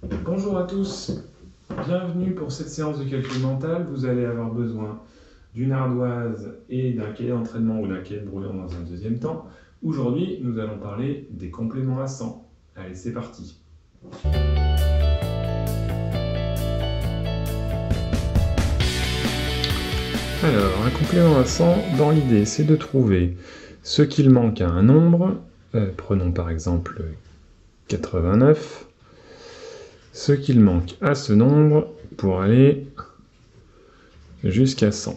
Bonjour à tous, bienvenue pour cette séance de calcul mental. Vous allez avoir besoin d'une ardoise et d'un cahier d'entraînement ou d'un cahier de brouillon dans un deuxième temps. Aujourd'hui, nous allons parler des compléments à 100. Allez, c'est parti. Alors, un complément à 100, dans l'idée, c'est de trouver ce qu'il manque à un nombre. Prenons par exemple 89. Ce qu'il manque à ce nombre pour aller jusqu'à 100.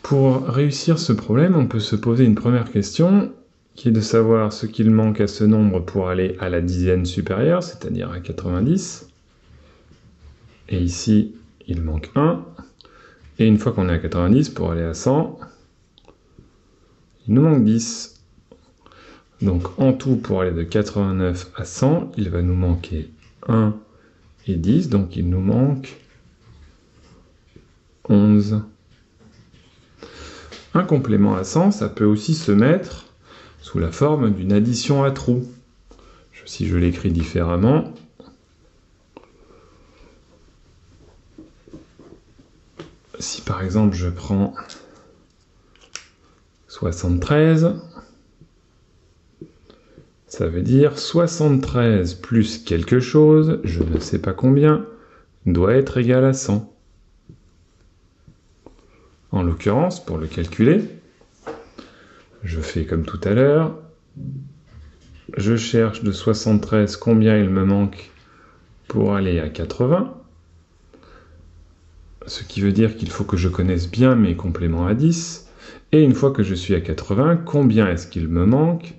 Pour réussir ce problème, on peut se poser une première question, qui est de savoir ce qu'il manque à ce nombre pour aller à la dizaine supérieure, c'est-à-dire à 90. Et ici, il manque 1. Et une fois qu'on est à 90, pour aller à 100, il nous manque 10. Donc en tout, pour aller de 89 à 100, il va nous manquer 1 et 10, donc il nous manque 11. Un complément à 100, ça peut aussi se mettre sous la forme d'une addition à trous. Si je l'écris différemment, si par exemple je prends 73, ça veut dire 73 plus quelque chose, je ne sais pas combien, doit être égal à 100. En l'occurrence, pour le calculer, je fais comme tout à l'heure, je cherche de 73 combien il me manque pour aller à 80, ce qui veut dire qu'il faut que je connaisse bien mes compléments à 10, et une fois que je suis à 80, combien est-ce qu'il me manque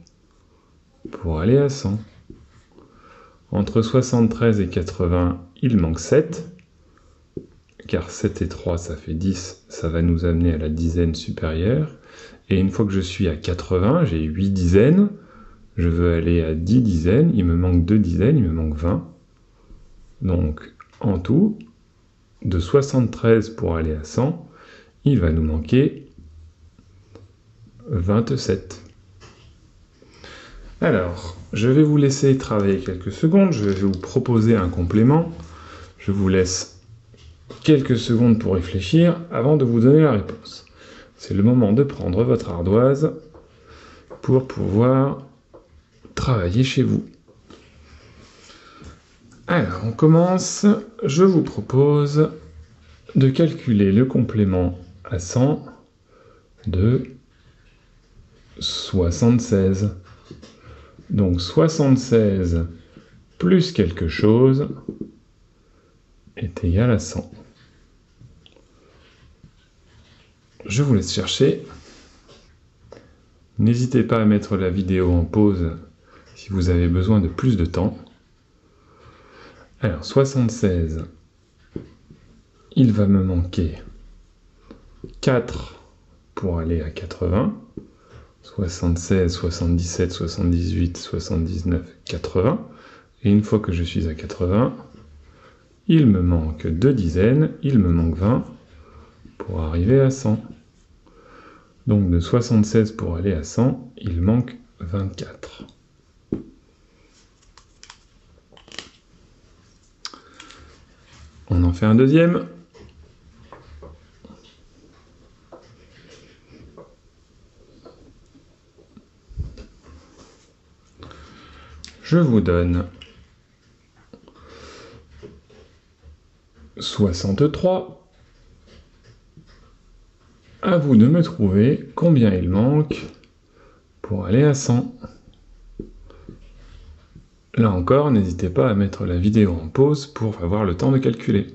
pour aller à 100. Entre 73 et 80, il manque 7, car 7 et 3, ça fait 10, ça va nous amener à la dizaine supérieure. Et une fois que je suis à 80, j'ai 8 dizaines, je veux aller à 10 dizaines, il me manque 2 dizaines, il me manque 20. Donc, en tout, de 73 pour aller à 100, il va nous manquer 27. Alors, je vais vous laisser travailler quelques secondes, je vais vous proposer un complément. Je vous laisse quelques secondes pour réfléchir avant de vous donner la réponse. C'est le moment de prendre votre ardoise pour pouvoir travailler chez vous. Alors, on commence. Je vous propose de calculer le complément à 100 de 76. Donc 76 plus quelque chose est égal à 100. Je vous laisse chercher. N'hésitez pas à mettre la vidéo en pause si vous avez besoin de plus de temps. Alors 76, il va me manquer 4 pour aller à 80. 76, 77, 78, 79, 80. Et une fois que je suis à 80, il me manque 2 dizaines, il me manque 20 pour arriver à 100. Donc de 76 pour aller à 100, il manque 24. On en fait un deuxième. Je vous donne 63. À vous de me trouver combien il manque pour aller à 100. Là encore, n'hésitez pas à mettre la vidéo en pause pour avoir le temps de calculer.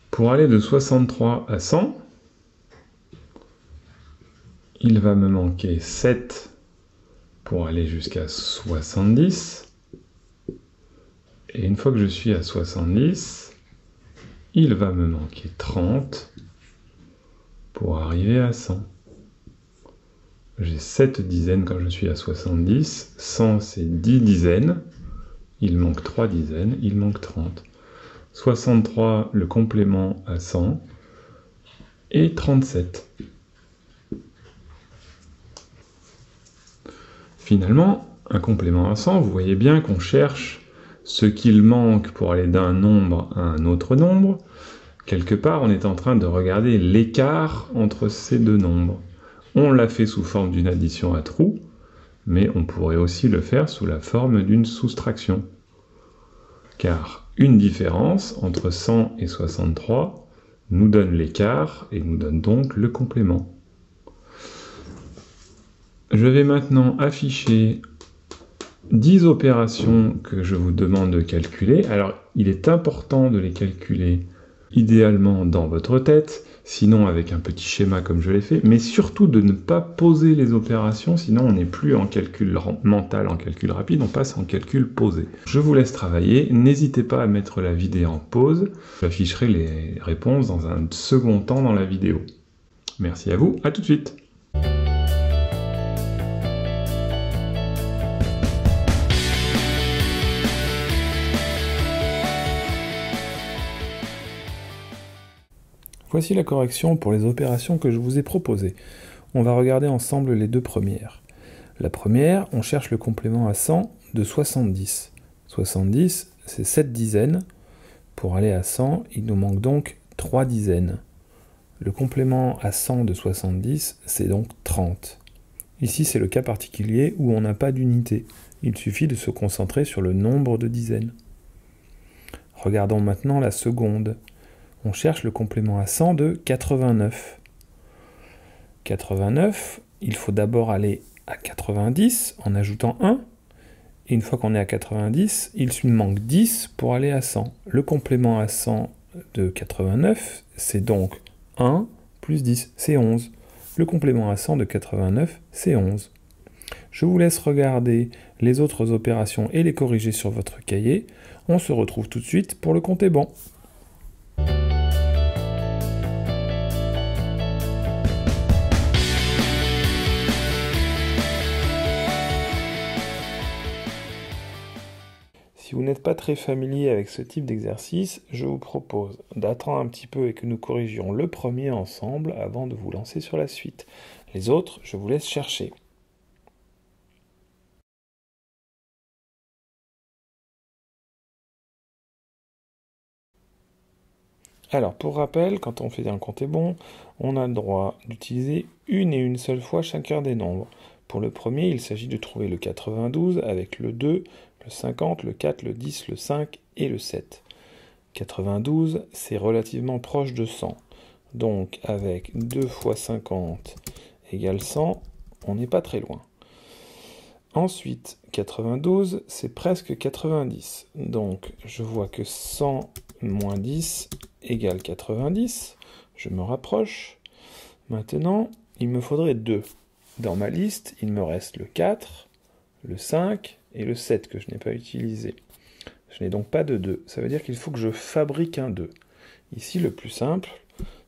Pour aller de 63 à 100, il va me manquer 7 pour aller jusqu'à 70. Et une fois que je suis à 70, il va me manquer 30 pour arriver à 100. J'ai 7 dizaines quand je suis à 70. 100, c'est 10 dizaines. Il manque 3 dizaines, il manque 30. 63, le complément à 100. Et 37. Finalement, un complément à 100, vous voyez bien qu'on cherche ce qu'il manque pour aller d'un nombre à un autre nombre. Quelque part, on est en train de regarder l'écart entre ces deux nombres. On l'a fait sous forme d'une addition à trous, mais on pourrait aussi le faire sous la forme d'une soustraction. Car une différence entre 100 et 63 nous donne l'écart et nous donne donc le complément. Je vais maintenant afficher 10 opérations que je vous demande de calculer. Alors, il est important de les calculer idéalement dans votre tête, sinon avec un petit schéma comme je l'ai fait, mais surtout de ne pas poser les opérations, sinon on n'est plus en calcul mental, en calcul rapide, on passe en calcul posé. Je vous laisse travailler, n'hésitez pas à mettre la vidéo en pause, j'afficherai les réponses dans un second temps dans la vidéo. Merci à vous, à tout de suite. Voici la correction pour les opérations que je vous ai proposées. On va regarder ensemble les deux premières. La première, on cherche le complément à 100 de 70. 70, c'est 7 dizaines. Pour aller à 100, il nous manque donc 3 dizaines. Le complément à 100 de 70, c'est donc 30. Ici, c'est le cas particulier où on n'a pas d'unité. Il suffit de se concentrer sur le nombre de dizaines. Regardons maintenant la seconde. On cherche le complément à 100 de 89. 89, il faut d'abord aller à 90 en ajoutant 1. Et une fois qu'on est à 90, il nous manque 10 pour aller à 100. Le complément à 100 de 89, c'est donc 1 plus 10, c'est 11. Le complément à 100 de 89, c'est 11. Je vous laisse regarder les autres opérations et les corriger sur votre cahier. On se retrouve tout de suite pour le compter bon. Si vous n'êtes pas très familier avec ce type d'exercice, je vous propose d'attendre un petit peu et que nous corrigions le premier ensemble avant de vous lancer sur la suite. Les autres, je vous laisse chercher. Alors, pour rappel, quand on fait un compter bon, on a le droit d'utiliser une et une seule fois chacun des nombres. Pour le premier, il s'agit de trouver le 92 avec le 2, le 50, le 4, le 10, le 5 et le 7. 92, c'est relativement proche de 100. Donc, avec 2 fois 50 égale 100, on n'est pas très loin. Ensuite, 92, c'est presque 90. Donc, je vois que 100 moins 10 égale 90. Je me rapproche. Maintenant, il me faudrait 2. Dans ma liste, il me reste le 4, le 5 et le 7 que je n'ai pas utilisé. Je n'ai donc pas de 2. Ça veut dire qu'il faut que je fabrique un 2. Ici, le plus simple,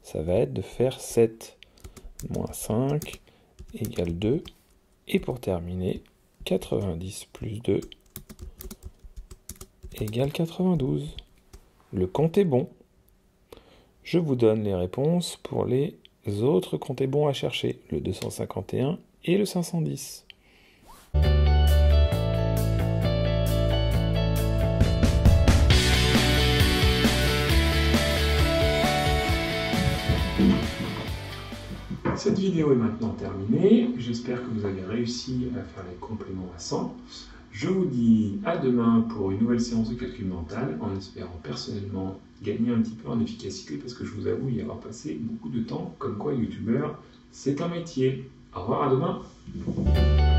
ça va être de faire 7 moins 5 égale 2. Et pour terminer, 90 plus 2 égale 92. Le compte est bon. Je vous donne les réponses pour les autres comptés bons à chercher, le 251 et le 510. Cette vidéo est maintenant terminée. J'espère que vous avez réussi à faire les compléments à 100. Je vous dis à demain pour une nouvelle séance de calcul mental, en espérant personnellement gagner un petit peu en efficacité, parce que je vous avoue y avoir passé beaucoup de temps, comme quoi youtubeur, c'est un métier. Au revoir, à demain.